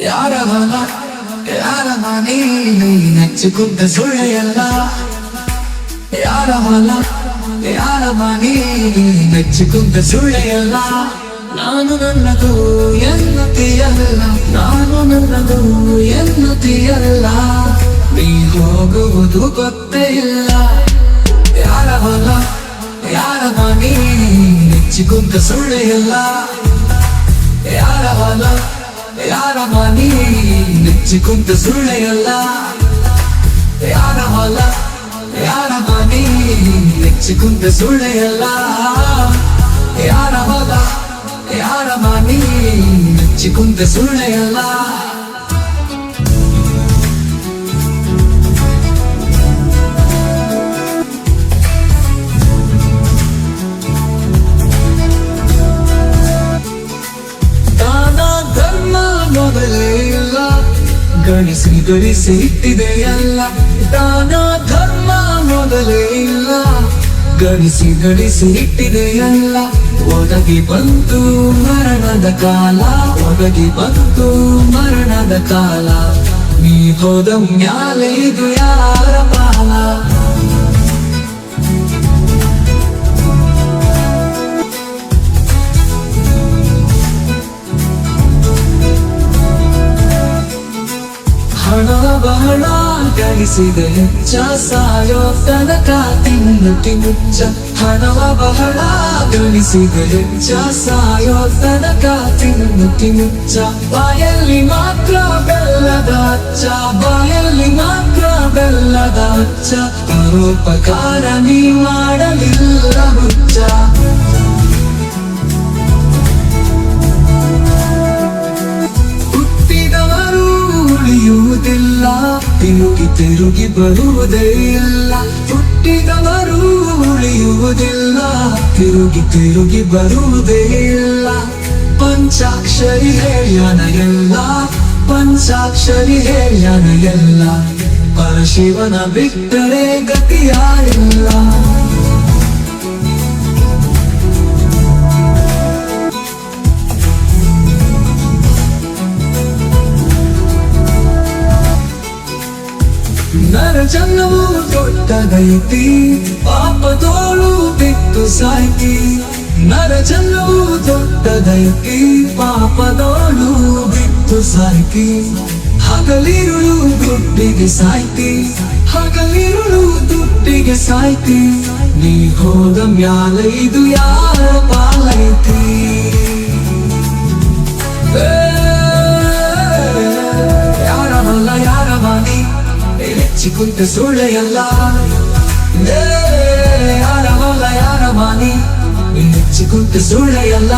ಯಾರ ಹೊಲ ಯಾರ ಮನೆ ನೆಚ್ಚಿಕೊಂಡ ಸುಳ್ಳೆಯಲ್ಲ. ಯಾರ ಹೊಲ ಯಾರ ಮನೆ ನೆಚ್ಚಿಕೊಂಡ ಸುಳ್ಳೆಯಲ್ಲ. ನಾನು ನನ್ನದು ಎನ್ನುತ್ತೀಯಲ್ಲ, ನಾನು ನನ್ನದು ಎನ್ನುತ್ತೀಯಲ್ಲ. ನೀ ಹೋಗುವುದು ಗೊತ್ತೇ ಇಲ್ಲ. ಯಾರ ಹೊಲ ಯಾರ ಮನೆ ನೆಚ್ಚಿಕೊಂಡ ಸುಳ್ಳೆಯಲ್ಲ. ಯಾರ ಹೊಲ ಯಾರ ಮನೆ ನೆಚ್ಚಿಕೊಂಡ ಸುಳ್ಳೆಯಲ್ಲ. ಯಾರ ಹೊಲ ಯಾರ ಮನೆ ನೆಚ್ಚಿಕೊಂಡ ಸುಳ್ಳೆಯಲ್ಲ. ಯಾರ ಹೊಲ ಯಾರ ಮನೆ ನೆಚ್ಚಿಕೊಂಡ ಸುಳ್ಳೆಯಲ್ಲ. ಗಣಿಸಿ ಗಣಿಸಿ ಇಟ್ಟಿದೆಯಲ್ಲ. ದಾನ ಧರ್ಮ ಮೊದಲೇ ಇಲ್ಲ, ಗಣಿಸಿ ಗಣಿಸಿ ಇಟ್ಟಿದೆಯಲ್ಲ. ಒದಗಿ ಬಂತು ಮರಣದ ಕಾಲ, ಒದಗಿ ಬಂತು ಮರಣದ ಕಾಲ. ನೀ ಹೋದ ಮ್ಯಾಲೆ ಇದು ಯಾರ ಪಾಲ? ಹಣ ಬಹಳ ಗಳಿಸಿದೆ ಹೆಚ್ಚ, ಸಾಯೋ ತನಕ ತಿನ್ನುತ್ತಿ ಮುಚ್ಚ. ಹಣವ ಬಹಳ ಗಳಿಸಿದೆ ಹೆಚ್ಚ, ಸಾಯೋ ತನಕ ತಿನ್ನುತ್ತಿ ಮುಚ್ಚ. ಬಾಯಲ್ಲಿ ಮಾತ್ರ ಬೆಲ್ಲದ ಅಚ್ಚ, ಬಾಯಲ್ಲಿ ಮಾತ್ರ ಬೆಲ್ಲದ ಅಚ್ಚ. ಪರೋಪಕಾರ ನೀ ಮಾಡಲಿಲ್ಲ ಹುಚ್ಚ. ಉಳಿಯುವುದಿಲ್ಲ, ತಿರುಗಿ ತಿರುಗಿ ಬರುವುದೇ ಇಲ್ಲ. ಹುಟ್ಟಿದವರು ಉಳಿಯುವುದಿಲ್ಲ, ತಿರುಗಿ ತಿರುಗಿ ಬರುವುದೇ ಇಲ್ಲ. ಪಂಚಾಕ್ಷರಿ ಹೇಳ್ಯಾನ ಎಲ್ಲ, ಪಂಚಾಕ್ಷರಿ ಹೇಳ್ಯಾನ ಎಲ್ಲ. ಪರಶಿವನ ಬಿಟ್ಟರೆ ಗತಿಯಾರಿಲ್ಲ. ನರ ಜನ್ಮವು ದೊಡ್ಡದೈತಿ, ಪಾಪದೋಳು ಬಿಟ್ಟು ಸಾಯ್ತಿ. ನರ ಜನ್ಮವು ದೊಡ್ಡದೈತಿ, ಪಾಪದೋಳು ಬಿಟ್ಟು ಸಾಯ್ತಿ. ಹಗಲಿರುಳು ದುಡ್ಡಿಗೆ ಸಾಯ್ತಿ, ಹಗಲಿರುಳು ದುಡ್ಡಿಗೆ ಸಾಯ್ತಿ. ನೀ ಹೋದ ಮ್ಯಾಲ ಇದು ಯಾರ ಪಾಲೈತಿ? ಯಾರ ಹೊಲ ಯಾರ ಮನೆ ನೆಚ್ಚಿಕೊಂಡ ಸುಳ್ಳೆಯಲ್ಲ. ಯಾರ ಹೊಲ ಯಾರ ಮನೆ ನೆಚ್ಚಿಕೊಂಡ ಸುಳ್ಳೆಯಲ್ಲ.